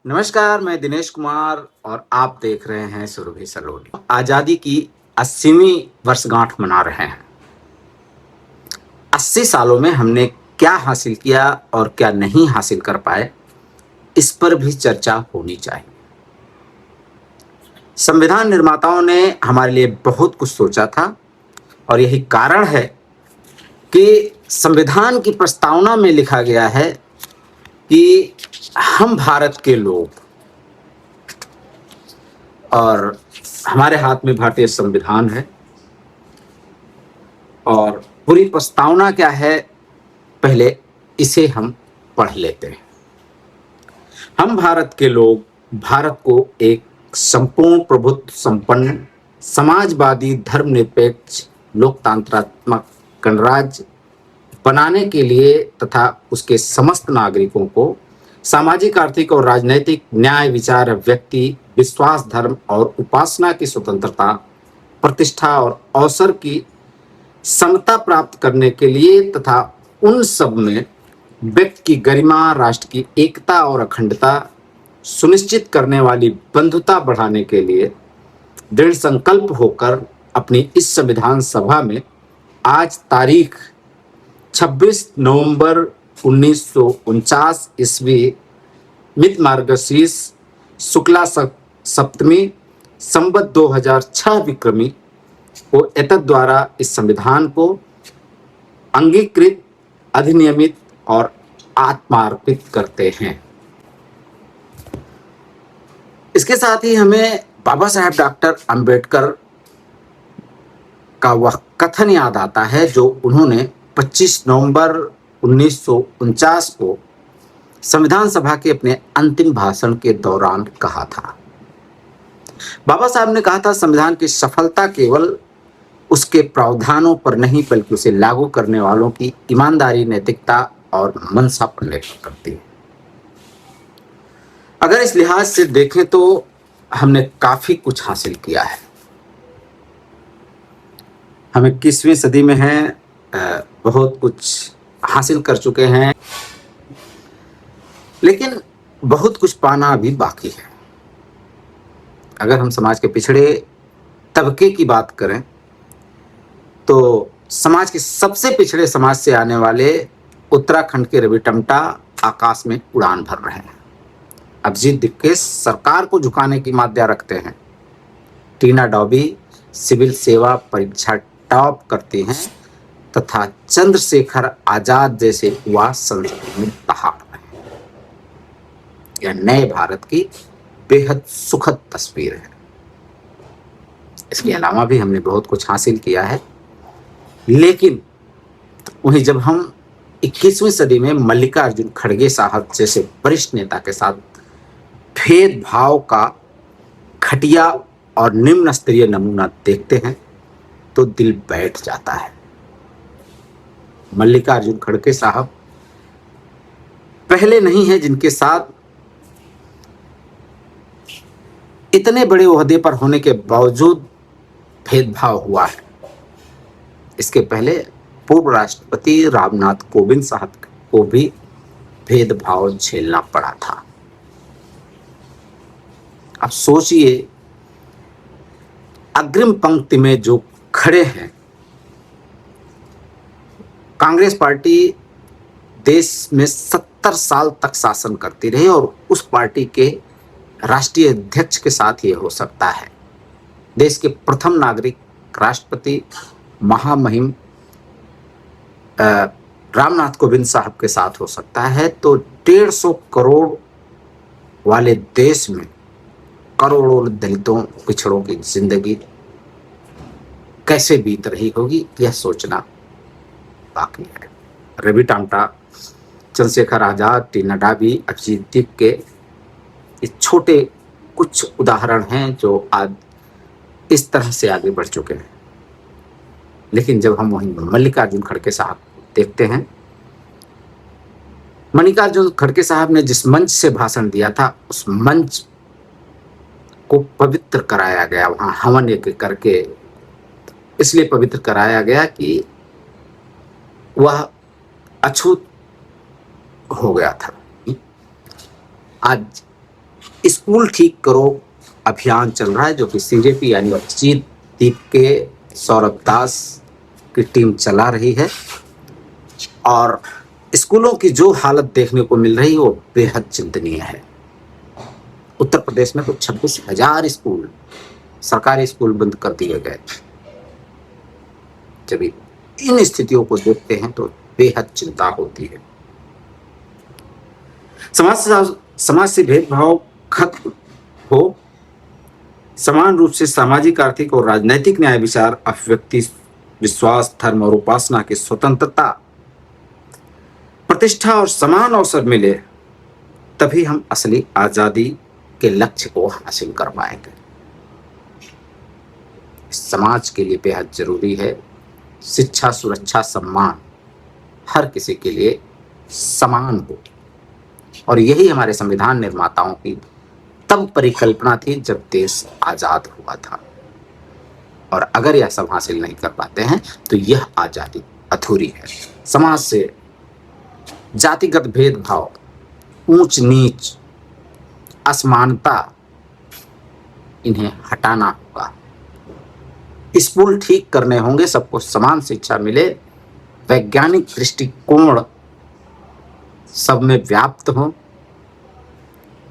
नमस्कार, मैं दिनेश कुमार और आप देख रहे हैं सुरभि सलोनी। आज़ादी की 80वीं वर्षगांठ मना रहे हैं। 80 सालों में हमने क्या हासिल किया और क्या नहीं हासिल कर पाए, इस पर भी चर्चा होनी चाहिए। संविधान निर्माताओं ने हमारे लिए बहुत कुछ सोचा था और यही कारण है कि संविधान की प्रस्तावना में लिखा गया है कि हम भारत के लोग, और हमारे हाथ में भारतीय संविधान है। और पूरी प्रस्तावना क्या है, पहले इसे हम पढ़ लेते हैं। हम भारत के लोग भारत को एक संपूर्ण प्रभुत्व संपन्न समाजवादी धर्मनिरपेक्ष लोकतंत्रात्मक गणराज्य बनाने के लिए तथा उसके समस्त नागरिकों को सामाजिक, आर्थिक और राजनैतिक न्याय, विचार, व्यक्ति विश्वास, धर्म और उपासना की स्वतंत्रता, प्रतिष्ठा और अवसर की समता प्राप्त करने के लिए तथा उन सब में व्यक्ति की गरिमा, राष्ट्र की एकता और अखंडता सुनिश्चित करने वाली बंधुता बढ़ाने के लिए दृढ़ संकल्प होकर अपनी इस संविधान सभा में आज तारीख 26 नवंबर 1949 ईस्वी मित मार्गशीर्ष शुक्ला सप्तमी संवत 2006 विक्रमी को एतद द्वारा इस संविधान को अंगीकृत, अधिनियमित और आत्मार्पित करते हैं। इसके साथ ही हमें बाबा साहेब डॉक्टर अंबेडकर का वह कथन याद आता है जो उन्होंने 25 नवंबर 1949 को संविधान सभा के अपने अंतिम भाषण के दौरान कहा था। बाबा साहब ने कहा था, संविधान की सफलता केवल उसके प्रावधानों पर नहीं बल्कि उसे लागू करने वालों की ईमानदारी, नैतिकता और मंशा पर निर्भर करती है। अगर इस लिहाज से देखें तो हमने काफी कुछ हासिल किया है। हम 21वीं सदी में हैं, बहुत कुछ हासिल कर चुके हैं, लेकिन बहुत कुछ पाना अभी बाकी है। अगर हम समाज के पिछड़े तबके की बात करें तो समाज के सबसे पिछड़े समाज से आने वाले उत्तराखंड के रवि टमटा आकाश में उड़ान भर रहे हैं। अभिजीत दीपकेश सरकार को झुकाने की माद्या रखते हैं। टीना डॉबी सिविल सेवा परीक्षा टॉप करती हैं तथा चंद्रशेखर आजाद जैसे युवा संसद में दहाड़ रहे हैं। यह नए भारत की बेहद सुखद तस्वीर है। इसके अलावा भी हमने बहुत कुछ हासिल किया है, लेकिन वहीं जब हम 21वीं सदी में मल्लिकार्जुन खड़गे साहब जैसे वरिष्ठ नेता के साथ भेदभाव का घटिया और निम्न स्तरीय नमूना देखते हैं तो दिल बैठ जाता है। मल्लिकार्जुन खड़गे साहब पहले नहीं है जिनके साथ इतने बड़े ओहदे पर होने के बावजूद भेदभाव हुआ है। इसके पहले पूर्व राष्ट्रपति रामनाथ कोविंद साहब को भी भेदभाव झेलना पड़ा था। अब सोचिए, अग्रिम पंक्ति में जो खड़े हैं, कांग्रेस पार्टी देश में 70 साल तक शासन करती रही और उस पार्टी के राष्ट्रीय अध्यक्ष के साथ ये हो सकता है। देश के प्रथम नागरिक राष्ट्रपति महामहिम रामनाथ कोविंद साहब के साथ हो सकता है, तो 150 करोड़ वाले देश में करोड़ों दलितों, पिछड़ों की जिंदगी कैसे बीत रही होगी, यह सोचना बाकी है। रवि टामटा, चंद्रशेखर आजाद, टीना डॉबी, अभिजीत दीप के ये छोटे कुछ उदाहरण हैं जो आज इस तरह से आगे बढ़ चुके हैं। लेकिन जब हम वहीं मल्लिकार्जुन खड़गे साहब देखते हैं, मल्लिकार्जुन खड़गे साहब ने जिस मंच से भाषण दिया था, उस मंच को पवित्र कराया गया। वहां हवन यज्ञ करके इसलिए पवित्र कराया गया कि वह अछूत हो गया था। आज स्कूल ठीक करो अभियान चल रहा है जो कि सीजेपी यानी अभिजीत दीप के सौरभ दास की टीम चला रही है। और स्कूलों की जो हालत देखने को मिल रही है वो बेहद चिंतनीय है। उत्तर प्रदेश में तो 26,000 स्कूल, सरकारी स्कूल बंद कर दिए गए। जब इन स्थितियों को देखते हैं तो बेहद चिंता होती है। समाज से भेदभाव खत्म हो, समान रूप से सामाजिक, आर्थिक और राजनैतिक न्याय, विचार, अभिव्यक्ति, विश्वास, धर्म और उपासना की स्वतंत्रता, प्रतिष्ठा और समान अवसर मिले, तभी हम असली आजादी के लक्ष्य को हासिल कर पाएंगे। समाज के लिए बेहद जरूरी है शिक्षा, सुरक्षा, सम्मान हर किसी के लिए समान हो। और यही हमारे संविधान निर्माताओं की तब परिकल्पना थी जब देश आजाद हुआ था। और अगर यह सब हासिल नहीं कर पाते हैं तो यह आजादी अधूरी है। समाज से जातिगत भेदभाव, ऊंच नीच, असमानता, इन्हें हटाना होगा। स्कूल ठीक करने होंगे, सबको समान शिक्षा मिले, वैज्ञानिक दृष्टिकोण सब में व्याप्त हो,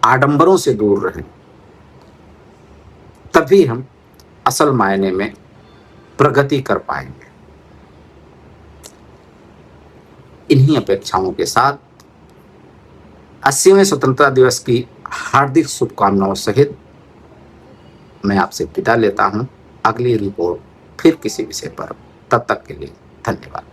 आडंबरों से दूर रहें, तभी हम असल मायने में प्रगति कर पाएंगे। इन्हीं अपेक्षाओं के साथ 80वें स्वतंत्रता दिवस की हार्दिक शुभकामनाओं सहित मैं आपसे विदा लेता हूं। अगली रिपोर्ट फिर किसी विषय पर, तब तक के लिए धन्यवाद।